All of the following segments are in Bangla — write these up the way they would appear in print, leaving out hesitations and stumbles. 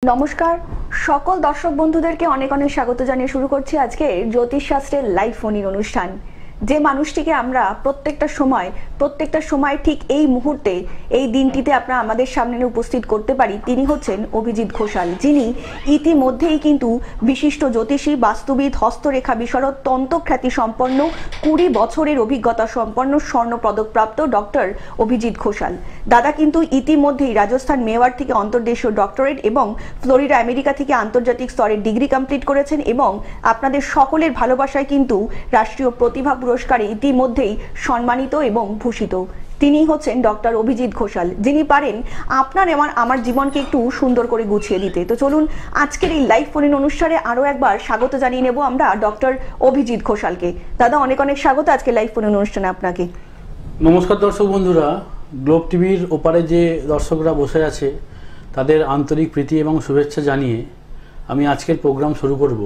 नमस्कार सकल दर्शक बंधुदेरके अनेक अनेक स्वागत जानिए शुरू करछि आजके ज्योतिष शास्त्रेर लाइव फोन इन अनुष्ठान जे मानुषटिके आमरा प्रत्येकटा समय ठीक এই মুহূর্তে এই দিনটিতে আপনারা আমাদের সামনে উপস্থিত করতে পারি তিনি হচ্ছেন অভিজিৎ ঘোষাল যিনি ইতিমধ্যেই কিন্তু বিশিষ্ট জ্যোতিষী বাস্তুবিদ হস্তরেখা বিশারদ তন্ত্রখ্যাতি সম্পন্ন 20 বছরের অভিজ্ঞতা সম্পন্ন স্বর্ণ পদক প্রাপ্ত ডক্টর অভিজিৎ ঘোষাল দাদা কিন্তু ইতিমধ্যেই রাজস্থান মেওয়ার থেকে অন্তর্দেশীয় ডক্টরেট এবং ফ্লোরিডা আমেরিকা থেকে আন্তর্জাতিক স্তরের ডিগ্রি কমপ্লিট করেছেন এবং আপনাদের সকলের ভালোবাসায় কিন্তু রাষ্ট্রীয় প্রতিভা পুরস্কারে ইতিমধ্যেই সম্মানিত এবং ভূষিত তিনি হচ্ছেন ডক্টর অভিজিৎ ঘোষাল যিনি পারেন আপনার আমার জীবনকে একটু সুন্দর করে গুছিয়ে দিতে তো চলুন আজকের এই লাইভ ফোন ইন অনুষ্ঠানে আরো একবার স্বাগত জানিয়ে নেব আমরা ডক্টর অভিজিৎ ঘোষালকে দাদা অনেক অনেক স্বাগত আজকে লাইভ ফোন ইন অনুষ্ঠানে আপনাকে নমস্কার দর্শক বন্ধুরা গ্লোব টিভির ওপারে যে দর্শকরা বসে আছে তাদের আন্তরিক প্রীতি এবং শুভেচ্ছা জানিয়ে আমি আজকের প্রোগ্রাম শুরু করব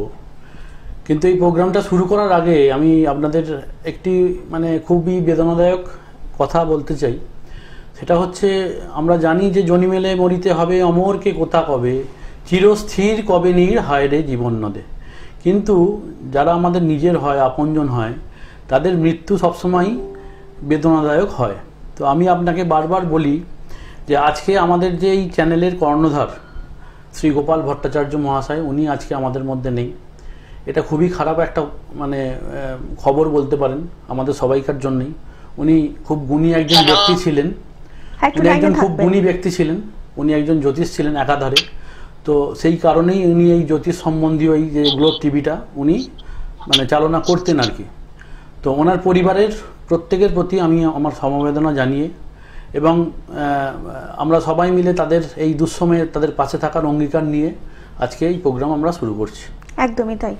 কিন্তু এই প্রোগ্রামটা শুরু করার আগে আমি আপনাদের একটি খুবই বেদনাদায়ক কথা বলতে চাই সেটা হচ্ছে আমরা জানি যে জনিমেলে মরিতে হবে অমরকে কোথা কবে চিরস্থির কবে নীর হায় রে জীবন নদে কিন্তু যারা আমাদের নিজের হয় আপনজন হয় তাদের মৃত্যু সবসময় বেদনাদায়ক হয় তো আমি আপনাকে বারবার বলি যে আজকে আমাদের যে এই চ্যানেলের কর্ণধার শ্রী গোপাল ভট্টাচার্য মহাশয় উনি আজকে আমাদের মধ্যে নেই এটা খুবই খারাপ একটা খবর বলতে পারেন আমাদের সবাইকার জন্যই উনি খুব গুণী একজন ব্যক্তি ছিলেন উনি একজন খুব গুণী ব্যক্তি ছিলেন উনি একজন জ্যোতিষ ছিলেন একাধারে তো সেই কারণেই উনি এই জ্যোতিষ সম্বন্ধীয় এই যে গ্লোব টিভিটা উনি চালনা করতেন আর কি তো ওনার পরিবারের প্রত্যেকের প্রতি আমি আমার সমবেদনা জানিয়ে এবং আমরা সবাই মিলে তাদের এই দুঃসময়ে তাদের পাশে থাকার অঙ্গীকার নিয়ে আজকে এই প্রোগ্রাম আমরা শুরু করছি একদমই তাই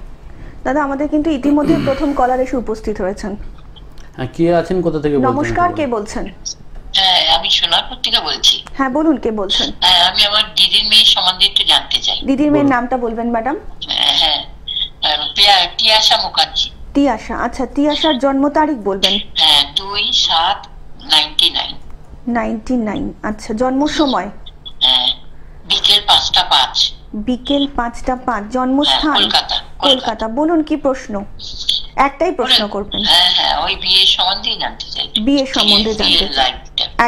দাদা আমাদের কিন্তু ইতিমধ্যে প্রথম কলার এসে উপস্থিত হয়েছেন হ্যাঁ কে আছেন কোথা থেকে বলছেন নমস্কার কে বলছেন হ্যাঁ আমি সোনারপুর থেকে বলছি হ্যাঁ বলুন কে বলছেন আমি আমার দিদির মেয়ে সম্বন্ধে একটু জানতে চাই দিদির মেয়ের নামটা বলবেন ম্যাডাম হ্যাঁ তিয়াশা মুখার্জি তিয়াশা আচ্ছা তিয়াশার জন্ম তারিখ বলবেন হ্যাঁ 2/7/99 99 আচ্ছা জন্ম সময় হ্যাঁ বিকেল 5:05 বিকেল 5:05 জন্মস্থান কলকাতা বলুন কি প্রশ্ন একটাই প্রশ্ন করবেন হ্যাঁ হ্যাঁ ওই বিয়ে সম্বন্ধে জানতে চাই বিয়ে সম্বন্ধে জানতে চাই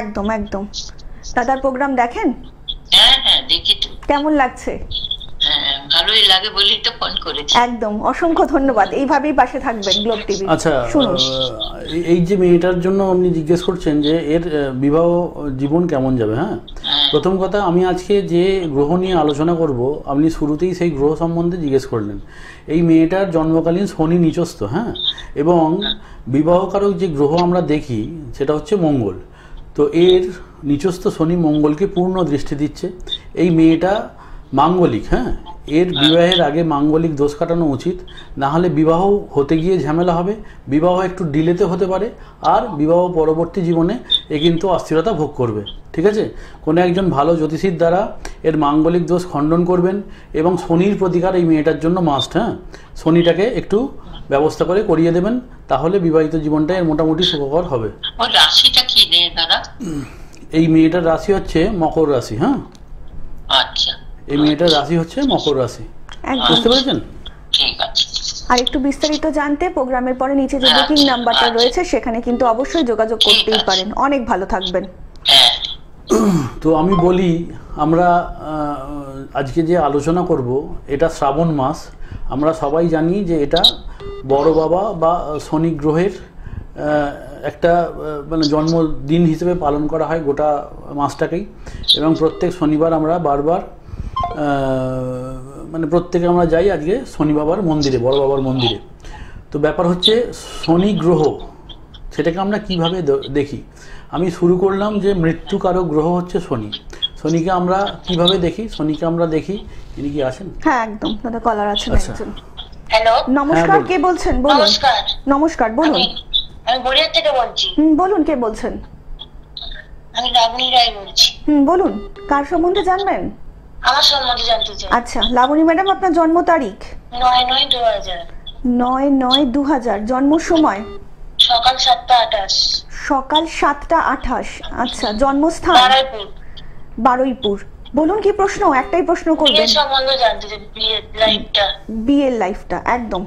একদম একদম দাদার প্রোগ্রাম দেখেন হ্যাঁ হ্যাঁ দেখি তো কেমন লাগছে হ্যাঁ ভালোই লাগে বলেই তো ফোন করেছি একদম অসংখ্য ধন্যবাদ এইভাবেই পাশে থাকবেন গ্লোব টিভি আচ্ছা শুনুন এই যে মেয়েটার জন্য আপনি জিজ্ঞেস করছেন যে এর বিবাহ জীবন কেমন যাবে হ্যাঁ প্রথম কথা আমি আজকে যে গ্রহ নিয়ে আলোচনা করব আপনি শুরুতেই সেই গ্রহ সম্বন্ধে জিজ্ঞেস করলেন এই মেয়েটার জন্মকালীন শনি নিচস্থ হ্যাঁ এবং বিবাহকারক যে গ্রহ আমরা দেখি সেটা হচ্ছে মঙ্গল তো এর নিচস্থ শনি মঙ্গলকে পূর্ণ দৃষ্টি দিচ্ছে এই মেয়েটা মাঙ্গলিক হ্যাঁ এর বিবাহের আগে মাঙ্গলিক দোষ কাটানো উচিত না হলে বিবাহ হতে গিয়ে ঝামেলা হবে বিবাহ একটু ডিলেতে হতে পারে আর বিবাহ পরবর্তী জীবনে এ কিন্তু অস্থিরতা ভোগ করবে ঠিক আছে কোনো একজন ভালো জ্যোতিষীর দ্বারা এর মাঙ্গলিক দোষ খণ্ডন করবেন এবং শনির প্রতিকার এই মেয়েটার জন্য মাস্ট হ্যাঁ শনিটাকে একটু ব্যবস্থা করে করিয়ে দেবেন তাহলে বিবাহিত জীবনটা এর মোটামুটি সুখকর হবে রাশিটা কি নেই দাদা এই মেয়েটার রাশি হচ্ছে মকর রাশি হ্যাঁ আচ্ছা এই মেয়েটার রাশি হচ্ছে মকর রাশি বুঝতে পেরেছেন ঠিক আছে আর একটু বিস্তারিত জানতে প্রোগ্রামের পরে নিচে যে বুকিং নাম্বারটা রয়েছে সেখানে কিন্তু অবশ্যই যোগাযোগ করতেই পারেন অনেক ভালো থাকবেন তো আমি বলি আমরা আজকে যে আলোচনা করব এটা শ্রাবণ মাস আমরা সবাই জানি যে এটা বড় বাবা বা শনি গ্রহের একটা জন্মদিন হিসেবে পালন করা হয় গোটা মাসটাকেই এবং প্রত্যেক শনিবার আমরা বারবার প্রত্যেকে আমরা যাই আজকে শনি বাবার মন্দিরে বড় বাবার মন্দিরে তো ব্যাপার হচ্ছে শনি গ্রহ সেটাকে আমরা কিভাবে দেখি আমি শুরু করলাম যে মৃত্যুকারক গ্রহ হচ্ছে শনি শনিকে আমরা কিভাবে দেখি শনিকে আমরা দেখি ইনি কি আছেন হ্যাঁ একদম দাদা কলার আছেন একজন হ্যালো নমস্কার কে বলছেন বলুন নমস্কার নমস্কার বলুন আমি গড়িয়া থেকে বলছি বলুন কে বলছেন আমি লাবণী রায় বলছি বলুন কার সম্বন্ধে জানবেন আমার সম্বন্ধে জানতে চাই আচ্ছা লাবণী ম্যাডাম আপনার জন্ম তারিখ 9/9/2000 9/9/2000 জন্ম সময় সকাল 7:28 সকাল 7:28 আচ্ছা জন্মস্থান বারুইপুর বলুন কি প্রশ্ন, একটাই প্রশ্ন করবেন। বিয়ের সম্বন্ধে জানতে চাই, বিয়ের লাইফটা। বিয়ের লাইফটা একদম।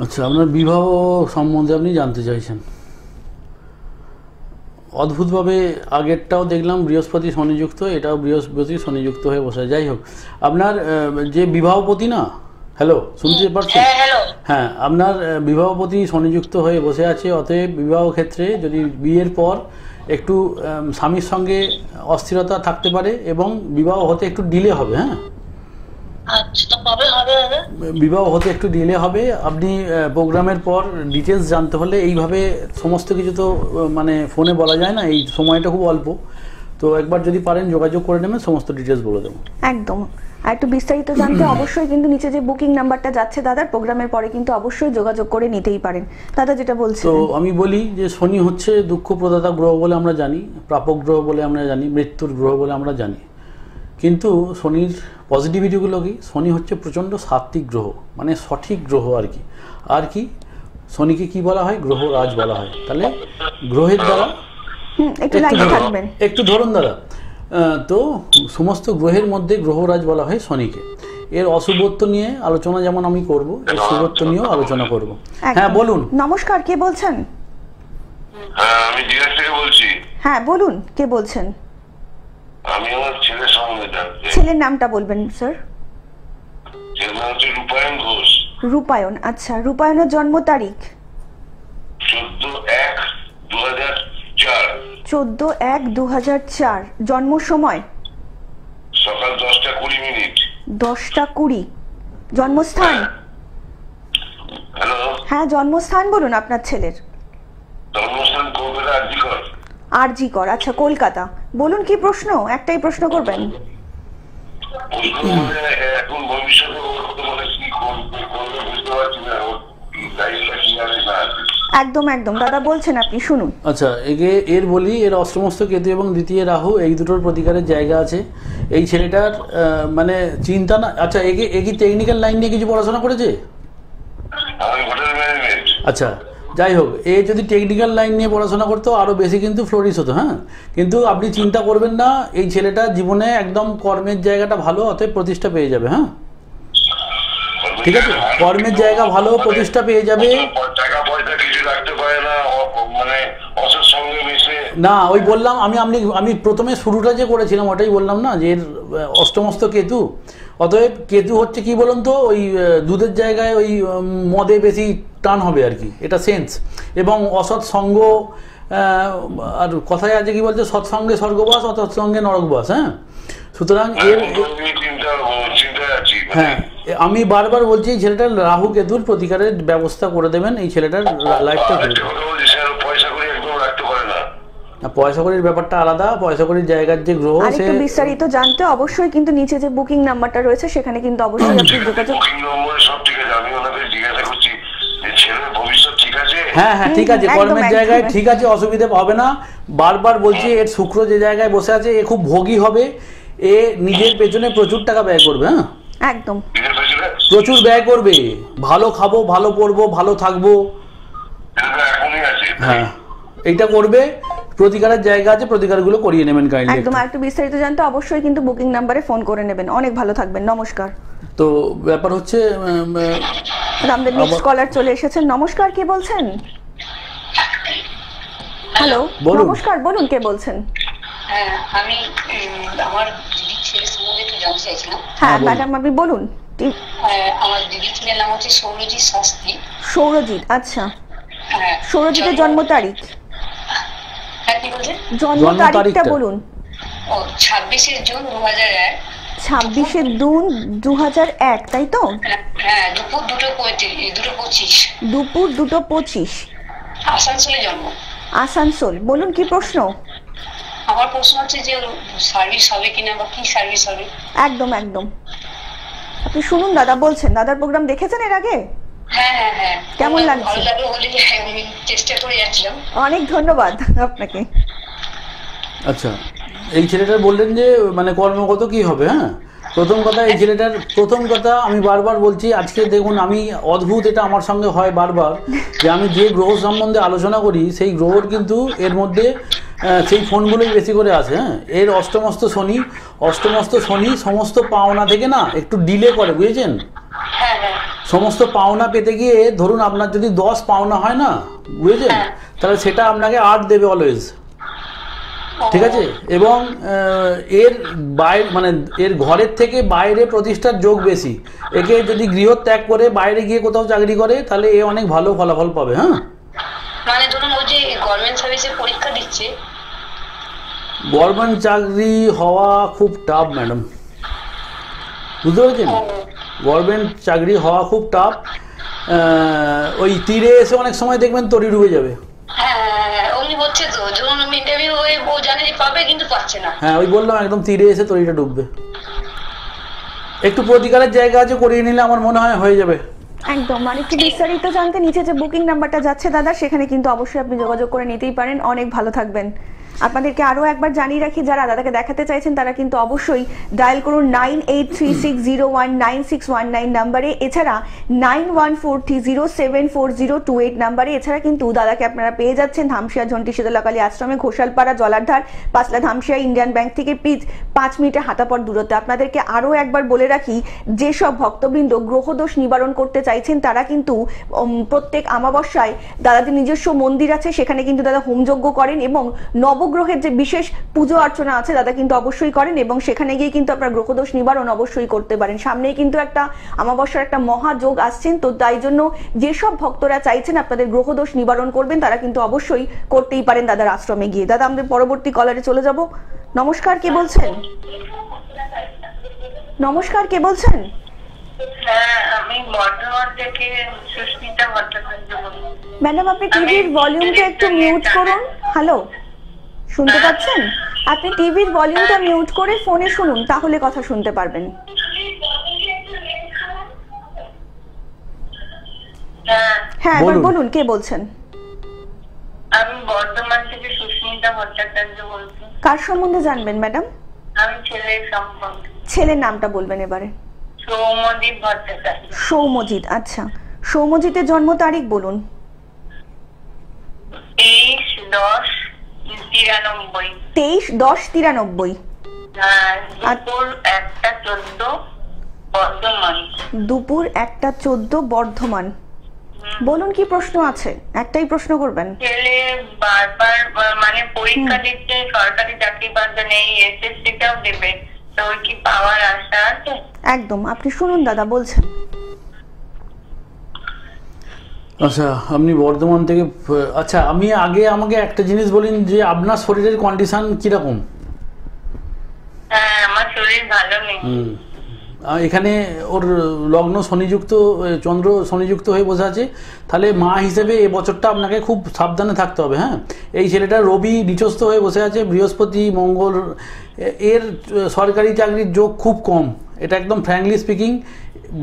আচ্ছা, আপনার বিবাহ সম্বন্ধে আপনি জানতে চাইছেন। অদ্ভুতভাবে আগেরটাও দেখলাম বৃহস্পতি শনিযুক্ত, এটাও বৃহস্পতি শনিযুক্ত হয়ে বসে। যাই হোক, আপনার যে বিবাহপতি না, হ্যালো শুনতে পাচ্ছেন? হ্যাঁ, হ্যালো। হ্যাঁ, আপনার বিবাহপতি শনিযুক্ত হয়ে বসে আছে। অতএব বিবাহ ক্ষেত্রে যদি বিয়ের পর একটু স্বামীর সঙ্গে অস্থিরতা থাকতে পারে এবং বিবাহ হতে একটু ডিলে হবে। হ্যাঁ, আচ্ছা, তো কবে হবে দাদা? বিবাহ হতে একটু ডিলে হবে। আপনি প্রোগ্রামের পর ডিটেলস জানতে হলে এইভাবে সমস্ত কিছু তো মানে ফোনে বলা যায় না, এই সময়টা খুব অল্প। তো একবার যদি পারেন যোগাযোগ করে নেবেন, সমস্ত ডিটেলস বলে দেবো। একদম। আর একটু বিস্তারিত জানতে অবশ্যই কিন্তু নিচে যে বুকিং নাম্বারটা যাচ্ছে দাদার, প্রোগ্রামের পরে কিন্তু অবশ্যই যোগাযোগ করে নিতেই পারেন। দাদা যেটা বলছেন, তো আমি বলি যে শনি হচ্ছে দুঃখ প্রদাতা গ্রহ বলে আমরা জানি, প্রাপক গ্রহ বলে আমরা জানি, মৃত্যুর গ্রহ বলে আমরা জানি। কিন্তু শনির পজিটিভিটিগুলো কি, শনি হচ্ছে প্রচণ্ড সাত্ত্বিক গ্রহ, মানে সঠিক গ্রহ আর কি। আর কি শনিকে কি বলা হয়? গ্রহরাজ বলা হয়। তাহলে গ্রহের দ্বারা একটু লাইনে থাকবেন। একটু ধরুন দাদা, তো সমস্ত গ্রহের মধ্যে গ্রহরাজ বলা হয় শনিকে। এর অশুভত্ব নিয়ে আলোচনা যেমন আমি করব, এর শুভত্ব নিয়েও আলোচনা করব। হ্যাঁ বলুন। নমস্কার, কে বলছেন? হ্যাঁ, আমি জিজ্ঞাসা থেকে বলছি। হ্যাঁ বলুন, কে বলছেন? আমি আমার ছেলের সম্বন্ধে জানতে চাই। ছেলের নামটা বলবেন স্যার। ছেলের নাম হচ্ছে রূপায়ণ ঘোষ। রূপায়ণ, আচ্ছা। রূপায়ণের জন্ম তারিখ 14/1/2004, 14/1/2004। জন্ম সময় সকাল 10:20। 10:20। জন্মস্থান? হ্যালো, হ্যাঁ জন্মস্থান বলুন আপনার ছেলের। জন্মস্থান কলকাতা আরজিকর। আরজিকর, আচ্ছা কলকাতা। বলুন কি প্রশ্ন, একটাই প্রশ্ন করবেন। প্রশ্ন মানে এখন ভবিষ্যতে ওর তো মানে কি করবে বুঝতে পারছি না, ওর লাইফটা কি হবে না। একদম একদম দাদা বলছেন, আপনি শুনুন। আচ্ছা, এর বলি, এর অষ্টমস্ত কেতু এবং দ্বিতীয় রাহু, এই দুটোর প্রতিকারের জায়গা আছে। এই ছেলেটার মানে চিন্তা না। আচ্ছা, এ কি টেকনিক্যাল লাইন নিয়ে কিছু পড়াশোনা করেছে? আমি হোটেল ম্যানেজমেন্ট। আচ্ছা, যাই হোক, এ যদি টেকনিক্যাল লাইন নিয়ে পড়াশোনা করতো আরও বেশি কিন্তু ফ্লোরিশ হতো। হ্যাঁ, কিন্তু আপনি চিন্তা করবেন না, এই ছেলেটা জীবনে একদম কর্মের জায়গাটা ভালো, অতএব প্রতিষ্ঠা পেয়ে যাবে। হ্যাঁ, ঠিক আছে, কর্মের জায়গা ভালো, প্রতিষ্ঠা পেয়ে যাবে। টাকা পয়সা কিছু রাখতে পারে না, মানে অসৎ সঙ্গে মিশে না, ওই বললাম আমি প্রথমে শুরুটা যে করেছিলাম ওটাই বললাম না, যে এর অষ্টমস্ত কেতু। অতএব কেতু হচ্ছে কি বলুন তো, ওই দুধের জায়গায় ওই মদে বেশি টান হবে আর কি, এটা সেন্স। এবং অসৎ সঙ্গ, আর কথায় আছে কি বলছে, সৎসঙ্গে স্বর্গবাস, অসৎসঙ্গে নরকবাস। হ্যাঁ, সুতরাং চিন্তায় আছি। হ্যাঁ, আমি বারবার বলছি এই ছেলেটার রাহু কেতুর প্রতিকারের ব্যবস্থা করে দেবেন, এই ছেলেটার লাইফটা ঘুরে যাবে। পয়সা করে একদম রাখতে পারে না। পয়সা কড়ির ব্যাপারটা আলাদা, পয়সা কড়ির জায়গার যে গ্রহ, আর একটু বিস্তারিত জানতে অবশ্যই কিন্তু নিচে যে বুকিং নাম্বারটা রয়েছে সেখানে কিন্তু অবশ্যই আপনি যোগাযোগ। বুকিং নম্বর সব ঠিক আছে, আমি ওনাদের জিজ্ঞাসা করছি যে ছেলের ভবিষ্যৎ ঠিক আছে। হ্যাঁ হ্যাঁ ঠিক আছে, কর্মের জায়গায় ঠিক আছে, অসুবিধা হবে না। বারবার বলছি, এর শুক্র যে জায়গায় বসে আছে এ খুব ভোগী হবে, এ নিজের পেছনে প্রচুর টাকা ব্যয় করবে। হ্যাঁ, একদম প্রচুর ব্যয় করবে, ভালো খাবো, ভালো পড়বো, ভালো থাকবো। এখনই আছে। হ্যাঁ, এইটা করবে, প্রতিকারের জায়গা আছে, প্রতিকারগুলো করিয়ে নেবেন কাইন্ডলি। একদম। আর একটু বিস্তারিত জানতে অবশ্যই কিন্তু বুকিং নাম্বারে ফোন করে নেবেন। অনেক ভালো থাকবেন, নমস্কার। তো ব্যাপার হচ্ছে আমাদের নেক্সট কলার চলে এসেছেন। নমস্কার, কে বলছেন? হ্যালো, বলুন। নমস্কার, বলুন কে বলছেন? হ্যাঁ, আমি আমার দিদির ছেলের সম্বন্ধে একটু জানতে চাইছিলাম। হ্যাঁ বলুন। ম্যাডাম, আপনি বলুন। আমার দিদির ছেলের নাম হচ্ছে সৌরজিৎ শাস্ত্রী। সৌরজিৎ, আচ্ছা। হ্যাঁ, সৌরজিতের জন্ম তারিখ? হ্যাঁ, কি বলছেন? জন্ম তারিখটা বলুন। ও 26শে জুন 2001। 26শে জুন 2001, তাই তো? হ্যাঁ, দুপুর 2:25। দুপুর 2:25। আসানসোলে জন্ম। আসানসোল। বলুন কি প্রশ্ন? আমার প্রশ্ন হচ্ছে যে সার্ভিস হবে কিনা, বা কি সার্ভিস হবে। একদম একদম, আপনি শুনুন, দাদা বলছেন। দাদার প্রোগ্রাম দেখেছেন এর আগে? হ্যাঁ হ্যাঁ হ্যাঁ। কেমন লাগছে? ভালো লাগলো বলে আমি চেষ্টা করে যাচ্ছিলাম। অনেক ধন্যবাদ আপনাকে। আচ্ছা, এই ছেলেটা বললেন যে মানে কর্মগত কি হবে। হ্যাঁ, প্রথম কথা এই ছেলেটার প্রথম কথা আমি বারবার বলছি, আজকে দেখুন আমি অদ্ভুত, এটা আমার সঙ্গে হয় বারবার, যে আমি যে গ্রহ সম্বন্ধে আলোচনা করি সেই গ্রহর কিন্তু এর মধ্যে সেই ফোনগুলোই বেশি করে আসে। হ্যাঁ, এর অষ্টমস্ত শনি সমস্ত পাওনা থেকে না একটু ডিলে করে, বুঝেছেন? হ্যাঁ হ্যাঁ সমস্ত পাওনা পেতে গিয়ে ধরুন আপনার যদি 10 পাওনা হয় না, বুঝেছেন, তাহলে সেটা আপনাকে 8 দেবে অলওয়েজ, ঠিক আছে? এবং এর বাইরে মানে এর ঘরের থেকে বাইরে প্রতিষ্ঠার যোগ বেশি। একে যদি গৃহত্যাগ করে বাইরে গিয়ে কোথাও চাকরি করে তাহলে এ অনেক ভালো ফলাফল পাবে। হ্যাঁ, মানে ধরুন ও যে গভর্নমেন্ট সার্ভিসে পরীক্ষা দিচ্ছে, গভর্নমেন্ট চাকরি হওয়া খুব টাফ ম্যাডাম, বুঝতে পেরেছেন? গভর্নমেন্ট চাকরি হওয়া খুব টাফ। ওই তীরে এসে অনেক সময় দেখবেন তরি ডুবে যাবে। হ্যাঁ অমনি হচ্ছে তো, যখন ইন্টারভিউ হয়ে ও জানে যে পাবে কিন্তু পাচ্ছে না। হ্যাঁ, ওই বললাম একদম তীরে এসে তরিটা ডুববে। একটু প্রতিকারের জায়গা আছে, করিয়ে নিলে আমার মনে হয় হয়ে যাবে। একদম। আর একটু বিস্তারিত জানতে নিচে যে বুকিং নাম্বারটা যাচ্ছে দাদা, সেখানে কিন্তু অবশ্যই আপনি যোগাযোগ করে নিতেই পারেন। অনেক ভালো থাকবেন। আপনাদেরকে আরও একবার জানিয়ে রাখি, যারা দাদাকে দেখাতে চাইছেন তারা কিন্তু অবশ্যই ডায়াল করুন 9836019619 নাম্বারে, এছাড়া 9143074028 নাম্বারে। এছাড়া কিন্তু দাদাকে আপনারা পেয়ে যাচ্ছেন ধামশিয়া ঝন্টি শীতলাকালী আশ্রমে, ঘোষালপাড়া, জলারধার, পাঁচলা ধামশিয়া ইন্ডিয়ান ব্যাংক থেকে প্লিজ 5 মিনিটের হাঁটাপথ দূরত্বে। আপনাদেরকে আরও একবার বলে রাখি, যেসব ভক্তবৃন্দ গ্রহদোষ নিবারণ করতে চাইছেন তারা কিন্তু প্রত্যেক আমাবস্যায় দাদাদের নিজস্ব মন্দির আছে, সেখানে কিন্তু দাদা হোমযজ্ঞ করেন এবং নবগ্রহের যে বিশেষ পুজো অর্চনা আছে দাদা কিন্তু অবশ্যই করেন, এবং সেখানে গিয়ে কিন্তু আপনার গ্রহদোষ নিবারণ অবশ্যই করতে পারেন। সামনেই কিন্তু একটা আমাবস্যার একটা মহাযোগ আসছেন, তো তাই জন্য যেসব ভক্তরা চাইছেন আপনাদের গ্রহদোষ নিবারণ করবেন তারা কিন্তু অবশ্যই করতেই পারেন দাদার আশ্রমে গিয়ে। দাদা, আমাদের পরবর্তী কলারে চলে যাব। নমস্কার, কে বলছেন? নমস্কার, কে বলছেন? হ্যাঁ, আমি বর্ধমান থেকে সুস্মিতা ভট্টাচার্য বলছি। ম্যাডাম, আপনি টিভির ভলিউমটা একটু মিউট করুন। হ্যালো, শুনতে পাচ্ছেন? আপনি টিভির ভলিউমটা মিউট করে ফোনে শুনুন, তাহলে কথা শুনতে পারবেন। হ্যাঁ, এবার বলুন। বলুন, কে বলছেন? আমি বর্ধমান থেকে সুস্মিতা ভট্টাচার্য বলছি। কার সম্বন্ধে জানবেন ম্যাডাম? আমি ছেলের সম্পর্কে। ছেলের নামটা বলবেন এবারে। সৌমদীপ ভট্টাচার্য। সৌমজিৎ। আচ্ছা, সৌমজিতের জন্ম তারিখ বলুন। 23/10/93। 23/10/93। হ্যাঁ, দুপুর 1:14 বর্ধমান। দুপুর 1:14 বর্ধমান। বলুন, কি প্রশ্ন আছে? একটাই প্রশ্ন করবেন? ছেলে বারবার মানে পরীক্ষা দিচ্ছে, সরকারি চাকরি পাওয়ার জন্য এই এসএসসিটাও দেবে, তো ওই কি পাওয়ার আশা আছে? একদম, আপনি শুনুন দাদা বলছেন। আচ্ছা, আপনি বর্ধমান থেকে, আচ্ছা আমি আগে আমাকে একটা জিনিস বলুন যে আপনার শরীরের কন্ডিশন কিরকম? হ্যাঁ, আমার শরীর ভালো নেই। এখানে ওর লগ্ন শনিযুক্ত, চন্দ্র শনিযুক্ত হয়ে বসে আছে, তাহলে মা হিসেবে এ বছরটা আপনাকে খুব সাবধানে থাকতে হবে। হ্যাঁ, এই ছেলেটা রবি নিচস্থ হয়ে বসে আছে, বৃহস্পতি মঙ্গল, এর সরকারি চাকরির যোগ খুব কম, এটা একদম ফ্র্যাঙ্কলি স্পিকিং।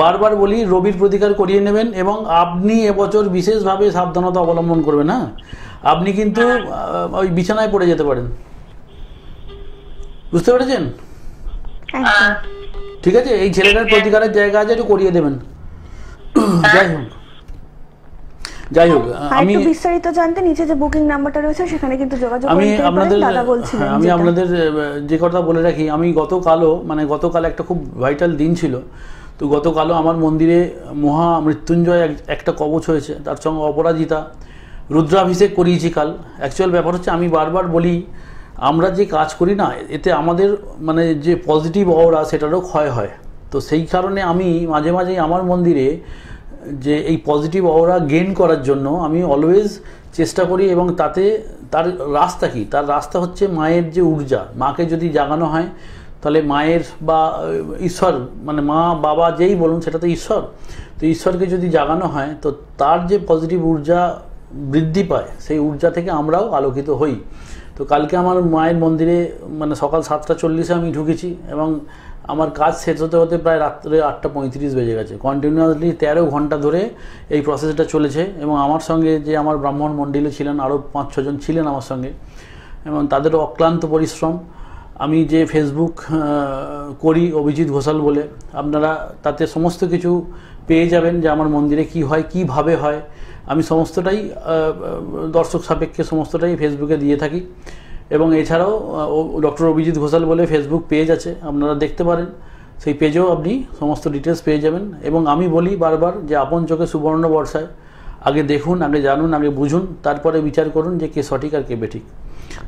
বারবার বলি রবির প্রতিকার করিয়ে নেবেন, এবং আপনি এবছর বিশেষভাবে সাবধানতা অবলম্বন করবেন। হ্যাঁ, আপনি কিন্তু ওই বিছানায় পড়ে যেতে পারেন, বুঝতে পেরেছেন? একদম। ঠিক আছে, এই ছেলেটার প্রতিকারের জায়গা আছে, একটু করিয়ে দেবেন। যাই হোক আমি বিস্তারিত জানতে নিচে যে বুকিং নাম্বারটা রয়েছে সেখানে কিন্তু যোগাযোগ আমি করতে পারেন। আপনাদের দাদা বলছিলেন, আমি আপনাদের যে কথা বলে রাখি, আমি গতকাল একটা খুব ভাইটাল দিন ছিল। তো গতকালও আমার মন্দিরে মহা মৃত্যুঞ্জয় একটা কবচ হয়েছে, তার সঙ্গে অপরাজিতা রুদ্রাভিষেক করিয়েছি কাল। অ্যাকচুয়াল ব্যাপার হচ্ছে, আমি বারবার বলি আমরা যে কাজ করি না, এতে আমাদের মানে যে পজিটিভ অরা সেটারও ক্ষয় হয়। তো সেই কারণে আমি মাঝে মাঝে আমার মন্দিরে যে এই পজিটিভ অরা গেইন করার জন্য আমি অলওয়েজ চেষ্টা করি, এবং তাতে তার রাস্তা কি? তার রাস্তা হচ্ছে মায়ের যে ঊর্জা, মাকে যদি জাগানো হয় তাহলে মায়ের বা ঈশ্বর, মানে মা বাবা যেই বলুন সেটা তো ঈশ্বর, তো ঈশ্বরকে যদি জাগানো হয় তো তার যে পজিটিভ ঊর্জা বৃদ্ধি পায়, সেই ঊর্জা থেকে আমরাও আলোকিত হই। তো কালকে আমার মায়ের মন্দিরে মানে সকাল 7:40 আমি ঢুকেছি, এবং আমার কাজ শেষ হতে হতে প্রায় রাত্রে 8:35 বেজে গেছে। কন্টিনিউয়াসলি 13 ঘন্টা ধরে এই প্রসেসটা চলেছে, এবং আমার সঙ্গে যে আমার ব্রাহ্মণ মণ্ডলী ছিলেন, আরও 5-6 জন ছিলেন আমার সঙ্গে, এবং তাদেরও অক্লান্ত পরিশ্রম। আমি যে ফেসবুক করি অভিজিৎ ঘোষাল বলে, আপনারা তাতে সমস্ত কিছু পেয়ে যাবেন যে আমার মন্দিরে কি হয়, কিভাবে হয়। আমি সমস্তটাই দর্শক সাপেক্ষে সমস্তটাই ফেসবুকে দিয়ে থাকি। এবং এছাড়াও ডক্টর অভিজিৎ ঘোষাল বলে ফেসবুক পেজ আছে, আপনারা দেখতে পারেন, সেই পেজেও আপনি সমস্ত ডিটেলস পেয়ে যাবেন। এবং আমি বলি বারবার যে আপন চোখে সুবর্ণ বর্ষায়, আগে দেখুন, আগে জানুন, আগে বুঝুন, তারপরে বিচার করুন যে কে সঠিক আর কে বেঠিক।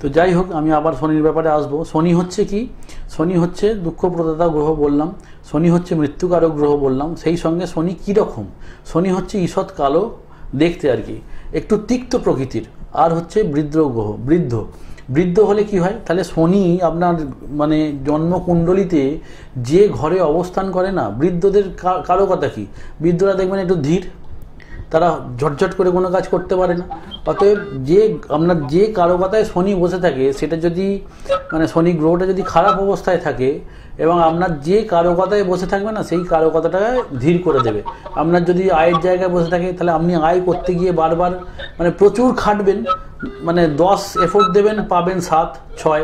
তো যাই হোক, আমি আবার শনির ব্যাপারে আসবো। শনি হচ্ছে কি? শনি হচ্ছে দুঃখপ্রদাতা গ্রহ বললাম, শনি হচ্ছে মৃত্যুকারক গ্রহ বললাম। সেই সঙ্গে শনি কী রকম? শনি হচ্ছে ঈষৎ কালো দেখতে আর কি, একটু তিক্ত প্রকৃতির, আর হচ্ছে বৃদ্ধ গ্রহ। বৃদ্ধ হলে কি হয়? তাহলে শনি আপনার মানে জন্মকুণ্ডলিতে যে ঘরে অবস্থান করে না, বৃদ্ধদের কারো কথা কি, বৃদ্ধরা দেখবেন একটু ধীর, তারা ঝটঝট করে কোনো কাজ করতে পারে না। অতএব যে আপনার যে কারকতায় শনি বসে থাকে, সেটা যদি মানে শনি গ্রহটা যদি খারাপ অবস্থায় থাকে এবং আপনার যে কারকতায় বসে থাকবে না, সেই কারকতাটাকে ধীর করে দেবে। আপনার যদি আয়ের জায়গায় বসে থাকে, তাহলে আপনি আয় করতে গিয়ে বারবার মানে প্রচুর খাটবেন, মানে 10 এফোর্ট দেবেন, পাবেন 7, 6।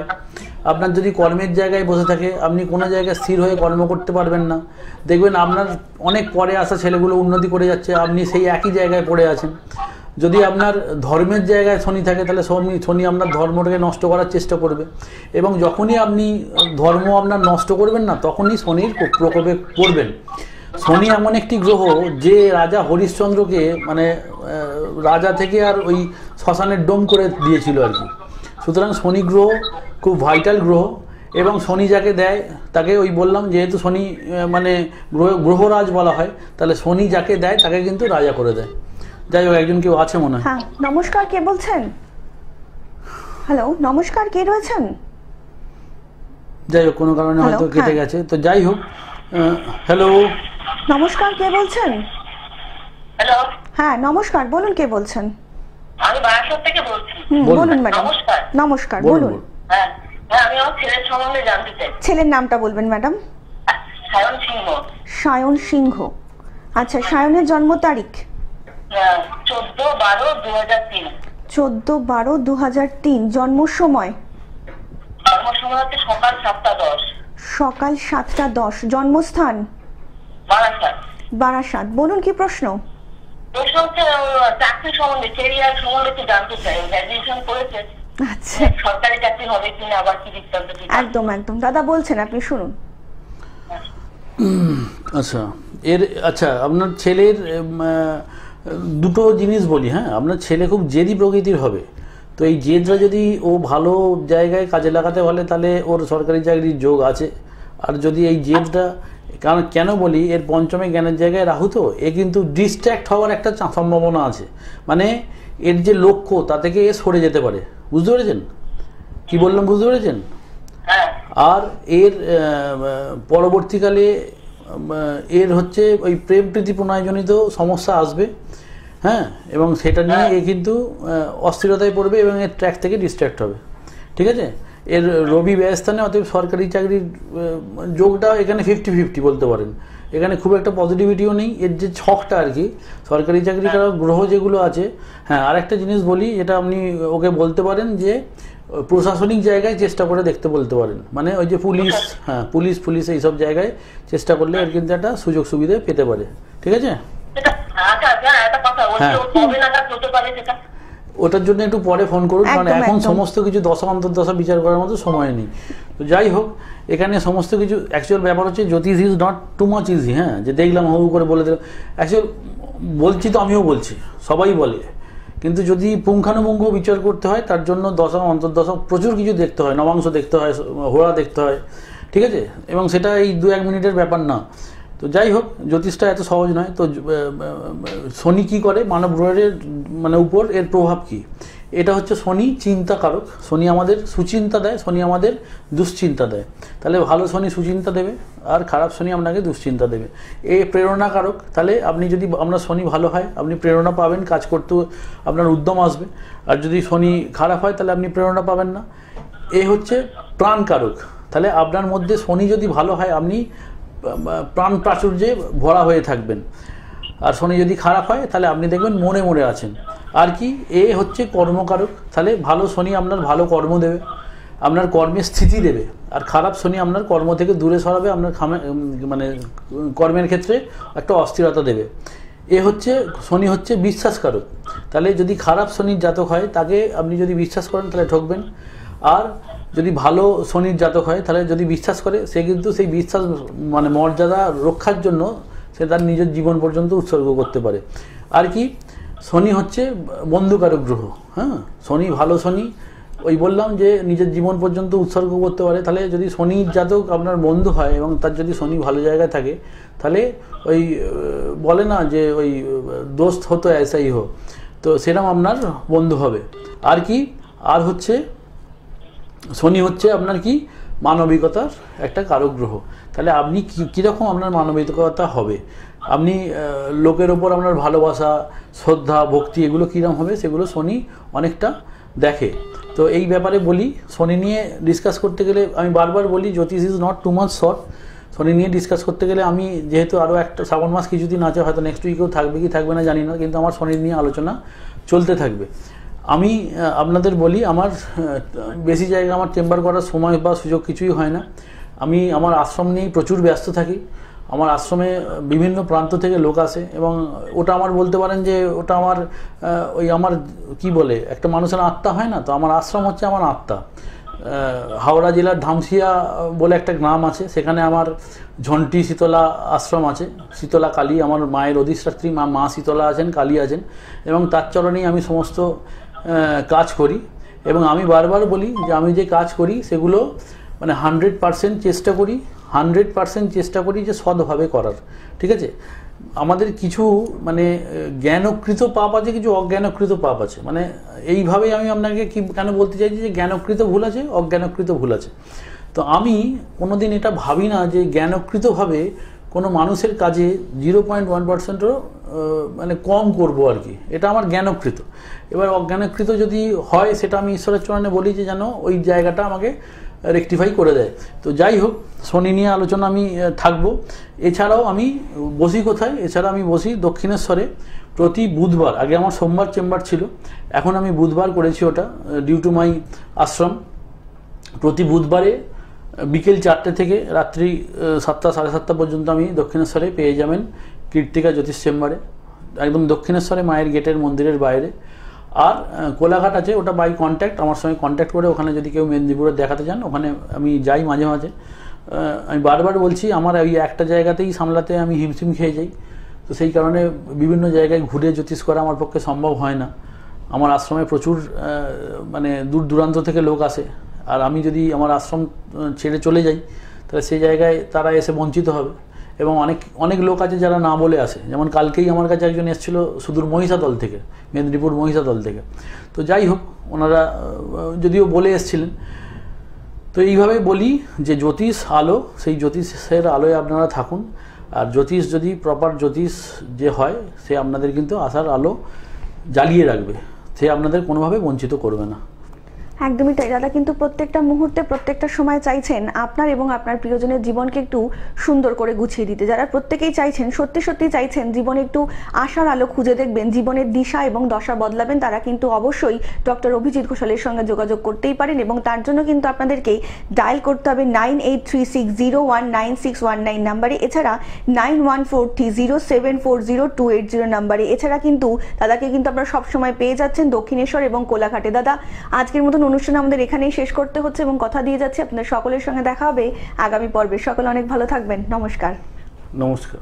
আপনার যদি কর্মের জায়গায় বসে থাকে, আপনি কোনো জায়গায় স্থির হয়ে কর্ম করতে পারবেন না। দেখবেন আপনার অনেক পরে আসা ছেলেগুলো উন্নতি করে যাচ্ছে, আপনি সেই একই জায়গায় পড়ে আছেন। যদি আপনার ধর্মের জায়গায় শনি থাকে, তাহলে শনি আপনার ধর্মটাকে নষ্ট করার চেষ্টা করবে। এবং যখনই আপনি ধর্ম আপনার নষ্ট করবেন না, তখনই শনির প্রকোপে পড়বেন। শনি এমন একটি গ্রহ যে রাজা হরিশ্চন্দ্রকে মানে রাজা থেকে আর ওই শ্মশানের ডোম করে দিয়েছিল আর কি। সুতরাং শনি গ্রহ খুব ভাইটাল গ্রহ। এবং শনি যাকে দেয় তাকে ওই বললাম, যেহেতু শনি মানে গ্রহরাজ বলা হয়, তাহলে শনি যাকে দেয় তাকে কিন্তু রাজা করে দেয়। যাই হোক, একজন কেউ আছে মনে হয়। হ্যাঁ, নমস্কার, কে বলছেন? হ্যালো, নমস্কার, কে রয়েছেন? যাই হোক, কোনো কারণে হয়তো কেটে গেছে। তো যাই হোক, হ্যালো, নমস্কার, কে বলছেন? হ্যালো, হ্যাঁ নমস্কার, বলুন কে বলছেন? আমি বারাসাত থেকে বলছি। বলুন ম্যাডাম। নমস্কার। নমস্কার, বলুন। বলুন। হ্যাঁ, আমি আমার ছেলের সম্বন্ধে জানতে চাই। ছেলের নামটা বলবেন ম্যাডাম। সায়ন সিংহ। সায়ন সিংহ। আচ্ছা, সায়নের জন্ম তারিখ? 14/12/2003। 14/12/2003। জন্ম সময়? জন্ম সময় হচ্ছে সকাল 7:10। সকাল 7:10। জন্মস্থান? বারাসাত। বারাসাত। বলুন কি প্রশ্ন? প্রশ্ন হচ্ছে চাকরি সম্বন্ধে, কেরিয়ার সম্বন্ধে একটু জানতে চাই। গ্র্যাজুয়েশন করেছে, আচ্ছা, সরকারি চাকরি হবে কিনা, আবার কি বৃত্তান্ত কি? একদম একদম দাদা বলছেন, আপনি শুনুন। আচ্ছা, আপনার ছেলের দুটো জিনিস বলি। হ্যাঁ, আপনার ছেলে খুব জেদি প্রকৃতির হবে। তো এই জেদটা যদি ও ভালো জায়গায় কাজে লাগাতে পারে, তাহলে ওর সরকারি চাকরির যোগ আছে। আর যদি এই জেদটা, কারণ কেন বলি, এর পঞ্চমে জ্ঞানের জায়গায় রাহু, তো এ কিন্তু ডিস্ট্র্যাক্ট হওয়ার একটা সম্ভাবনা আছে। মানে এর যে লক্ষ্য, তা থেকে এ সরে যেতে পারে। বুঝতে পেরেছেন কি বললাম? বুঝতে পেরেছেন? আর এর পরবর্তীকালে এর হচ্ছে ওই প্রেম প্রীতি প্রণয়জনিত সমস্যা আসবে। হ্যাঁ, এবং সেটা নিয়ে এ কিন্তু অস্থিরতায় পড়বে এবং এর ট্র্যাক থেকে ডিস্ট্র্যাক্ট হবে। ঠিক আছে? এর রবি ব্যয়স্থানে, অতএব সরকারি চাকরির যোগটা এখানে 50-50 বলতে পারেন। এখানে খুব একটা পজিটিভিটিও নেই। এর যে ছকটা আর কি, সরকারি চাকরি করার গ্রহ যেগুলো আছে। হ্যাঁ, আর একটা জিনিস বলি, এটা আপনি ওকে বলতে পারেন যে প্রশাসনিক জায়গায় চেষ্টা করে দেখতে বলতে পারেন। মানে ওই যে পুলিশ, হ্যাঁ পুলিশ এইসব জায়গায় চেষ্টা করলে এর কিন্তু একটা সুযোগ সুবিধা পেতে পারে। ঠিক আছে? ওটার জন্য একটু পরে ফোন করুন, কারণ এখন সমস্ত কিছু দশা অন্তর্দশা বিচার করার মতো সময় নেই। তো যাই হোক, এখানে সমস্ত কিছু অ্যাকচুয়াল ব্যাপার হচ্ছে, জ্যোতিষ is not too much easy. হ্যাঁ, যে দেখলাম হু করে বলে দিলাম, অ্যাকচুয়াল বলছি তো আমিও বলছি, সবাই বলে, কিন্তু যদি পুঙ্খানুপুঙ্খ বিচার করতে হয়, তার জন্য দশা অন্তর্দশা প্রচুর কিছু দেখতে হয়, নবাংশ দেখতে হয়, হোড়া দেখতে হয়। ঠিক আছে? এবং সেটা এই 2-1 মিনিটের ব্যাপার না। তো যাই হোক, জ্যোতিষটা এত সহজ নয়। তো শনি কি করে মানব গ্রহের মানে উপর, এর প্রভাব কি? এটা হচ্ছে শনি চিন্তাকারক। শনি আমাদের সুচিন্তা দেয়, শনি আমাদের দুশ্চিন্তা দেয়। তাহলে ভালো শনি সুচিন্তা দেবে, আর খারাপ শনি আপনাকে দুশ্চিন্তা দেবে। এ প্রেরণাকারক। তাহলে আপনি যদি আপনার শনি ভালো হয়, আপনি প্রেরণা পাবেন, কাজ করতেও আপনার উদ্যম আসবে। আর যদি শনি খারাপ হয়, তাহলে আপনি প্রেরণা পাবেন না। এ হচ্ছে প্রাণকারক। তাহলে আপনার মধ্যে শনি যদি ভালো হয়, আপনি প্রাণ প্রাচুর্যে ভরা হয়ে থাকবেন। আর শনি যদি খারাপ হয়, তাহলে আপনি দেখবেন মনে মনে আছেন। আর কি, এ হচ্ছে কর্মকারক। তাহলে ভালো শনি আপনার ভালো কর্ম দেবে। আপনার কর্মে স্থিতি দেবে, আর খারাপ শনি আপনার কর্ম থেকে দূরে সরাবে, আপনার মানে কর্মের ক্ষেত্রে একটা অস্থিরতা দেবে। এ হচ্ছে শনি হচ্ছে বিশ্বাসকারক। তাহলে যদি খারাপ শনির জাতক হয় তাকে আপনি যদি বিশ্বাস করেন তাহলে ঠকবেন, আর যদি ভালো শনির জাতক হয় তাহলে যদি বিশ্বাস করে সে কিন্তু সেই বিশ্বাস মানে মর্যাদা রক্ষার জন্য সে তার নিজের জীবন পর্যন্ত উৎসর্গ করতে পারে। আর কি, শনি হচ্ছে বন্ধুকারক গ্রহ। হ্যাঁ, শনি ভালো শনি, ওই বললাম যে নিজের জীবন পর্যন্ত উৎসর্গ করতে পারে। তাহলে যদি শনির জাতক আপনার বন্ধু হয় এবং তার যদি শনি ভালো জায়গায় থাকে, তাহলে ওই বলে না যে ওই দোস্ত হতো এসাই হো, তো সেরকম আপনার বন্ধু হবে। আর কি, আর হচ্ছে শনি হচ্ছে আপনার কি মানবিকতার একটা কারক গ্রহ। তাহলে আপনি কীরকম আপনার মানবিকতা হবে, আপনি লোকের ওপর আপনার ভালোবাসা, শ্রদ্ধা, ভক্তি এগুলো কীরকম হবে সেগুলো শনি অনেকটা দেখে। তো এই ব্যাপারে বলি, শনি নিয়ে ডিসকাস করতে গেলে আমি বারবার বলি জ্যোতিষ is not too much short. Shani নিয়ে ডিসকাস করতে গেলে আমি যেহেতু আরও একটা শ্রাবণ মাস কিছুদিন আছে, হয়তো নেক্সট উইকেও থাকবে কি থাকবে না জানি না, কিন্তু আমার শনি নিয়ে আলোচনা চলতে থাকবে। আমি আপনাদের বলি, আমার বেশি জায়গা আমার চেম্বার করার সময় বা সুযোগ কিছুই হয় না। আমি আমার আশ্রম নিয়েই প্রচুর ব্যস্ত থাকি। আমার আশ্রমে বিভিন্ন প্রান্ত থেকে লোক আসে এবং ওটা আমার বলতে পারেন যে ওটা আমার ওই আমার কি বলে একটা মানুষের আত্মা হয় না, তো আমার আশ্রম হচ্ছে আমার আত্মা। হাওড়া জেলার ধামসিয়া বলে একটা গ্রাম আছে, সেখানে আমার ঝন্টি শীতলা আশ্রম আছে। শীতলা কালী আমার মায়ের অধিষ্ঠাত্রী, মা শীতলা আছেন, কালী আছেন, এবং তার চরণেই আমি সমস্ত কাজ করি। এবং আমি বারবার বলি যে আমি যে কাজ করি সেগুলো মানে 100% চেষ্টা করি, 100% চেষ্টা করি যে সৎভাবে করার। ঠিক আছে, আমাদের কিছু মানে জ্ঞানকৃত পাপ আছে, কিছু অজ্ঞানকৃত পাপ আছে। মানে এইভাবেই আমি আপনাকে কি কেন বলতে চাইছি যে জ্ঞানকৃত ভুল আছে, অজ্ঞানকৃত ভুল আছে। তো আমি কোনোদিন এটা ভাবি না যে জ্ঞানকৃতভাবে কোনো মানুষের কাজে 0.1%ও মানে কম করব আর কি, এটা আমার জ্ঞানকৃত। এবার অজ্ঞানকৃত যদি হয় সেটা আমি ঈশ্বরের চরণে বলি যে যেন ওই জায়গাটা আমাকে রেকটিফাই করে দেয়। তো যাই হোক, শনি নিয়ে আলোচনা আমি থাকবো। এছাড়াও আমি বসি কোথায়, এছাড়া আমি বসি দক্ষিণেশ্বরে প্রতি বুধবার। আগে আমার সোমবার চেম্বার ছিল, এখন আমি বুধবার করেছি ওটা ডিউ টু মাই আশ্রম। প্রতি বুধবারে বিকেল 4টে থেকে রাত্রি 7টা সাড়ে 7টা পর্যন্ত আমি দক্ষিণেশ্বরে পেয়ে যাবেন কীর্তিকা জ্যোতিষ চেম্বারে, একদম দক্ষিণেশ্বরে মায়ের গেটের মন্দিরের বাইরে। আর কোলাঘাট আছে, ওটা বাই কন্ট্যাক্ট, আমার সঙ্গে কন্ট্যাক্ট করে ওখানে যদি কেউ মেদিনীপুরে দেখাতে চান ওখানে আমি যাই মাঝে মাঝে। আমি বারবার বলছি আমার ওই একটা জায়গাতেই সামলাতে আমি হিমশিম খেয়ে যাই, তো সেই কারণে বিভিন্ন জায়গায় ঘুরে জ্যোতিষ করা আমার পক্ষে সম্ভব হয় না। আমার আশ্রমে প্রচুর মানে দূর দূরান্ত থেকে লোক আসে, আর আমি যদি আমার আশ্রম ছেড়ে চলে যাই তাহলে সেই জায়গায় তারা এসে বঞ্চিত হবে। এবং অনেক লোক আছে যারা না বলে আসে, যেমন কালকেই আমার কাছে একজন এসেছিল সুদূর মহিষাদল থেকে, মেদিনীপুর মহিষাদল থেকে। তো যাই হোক, ওনারা যদিও বলে এসেছিলেন। তো এইভাবে বলি যে জ্যোতিষ আলো, সেই জ্যোতিষের আলোয় আপনারা থাকুন। আর জ্যোতিষ যদি প্রপার জ্যোতিষ যে হয় সে আপনাদের কিন্তু আশার আলো জ্বালিয়ে রাখবে, সে আপনাদের কোনোভাবে বঞ্চিত করবে না। একদমই তাই দাদা, কিন্তু প্রত্যেকটা মুহূর্তে প্রত্যেকটা সময় চাইছেন আপনার এবং আপনার প্রিয়জনের জীবনকে একটু সুন্দর করে গুছিয়ে দিতে। যারা প্রত্যেকেই চাইছেন, সত্যি সত্যি চাইছেন জীবনে একটু আশার আলো খুঁজে দেখবেন, জীবনের দিশা এবং দশা বদলাবেন, তারা কিন্তু অবশ্যই ডক্টর অভিজিৎ ঘোষালের সঙ্গে যোগাযোগ করতেই পারেন। এবং তার জন্য কিন্তু আপনাদেরকে ডায়াল করতে হবে 9836019619 নাম্বারে, এছাড়া 9143074028 নাম্বারে। এছাড়া কিন্তু দাদাকে কিন্তু আপনারা সবসময় পেয়ে যাচ্ছেন দক্ষিণেশ্বর এবং কোলাঘাটে। দাদা, আজকের মতন অনুষ্ঠান আমাদের এখানেই শেষ করতে হচ্ছে এবং কথা দিয়ে যাচ্ছি আপনাদের সকলের সঙ্গে দেখা হবে আগামী পর্বে। সকলে অনেক ভালো থাকবেন। নমস্কার। নমস্কার।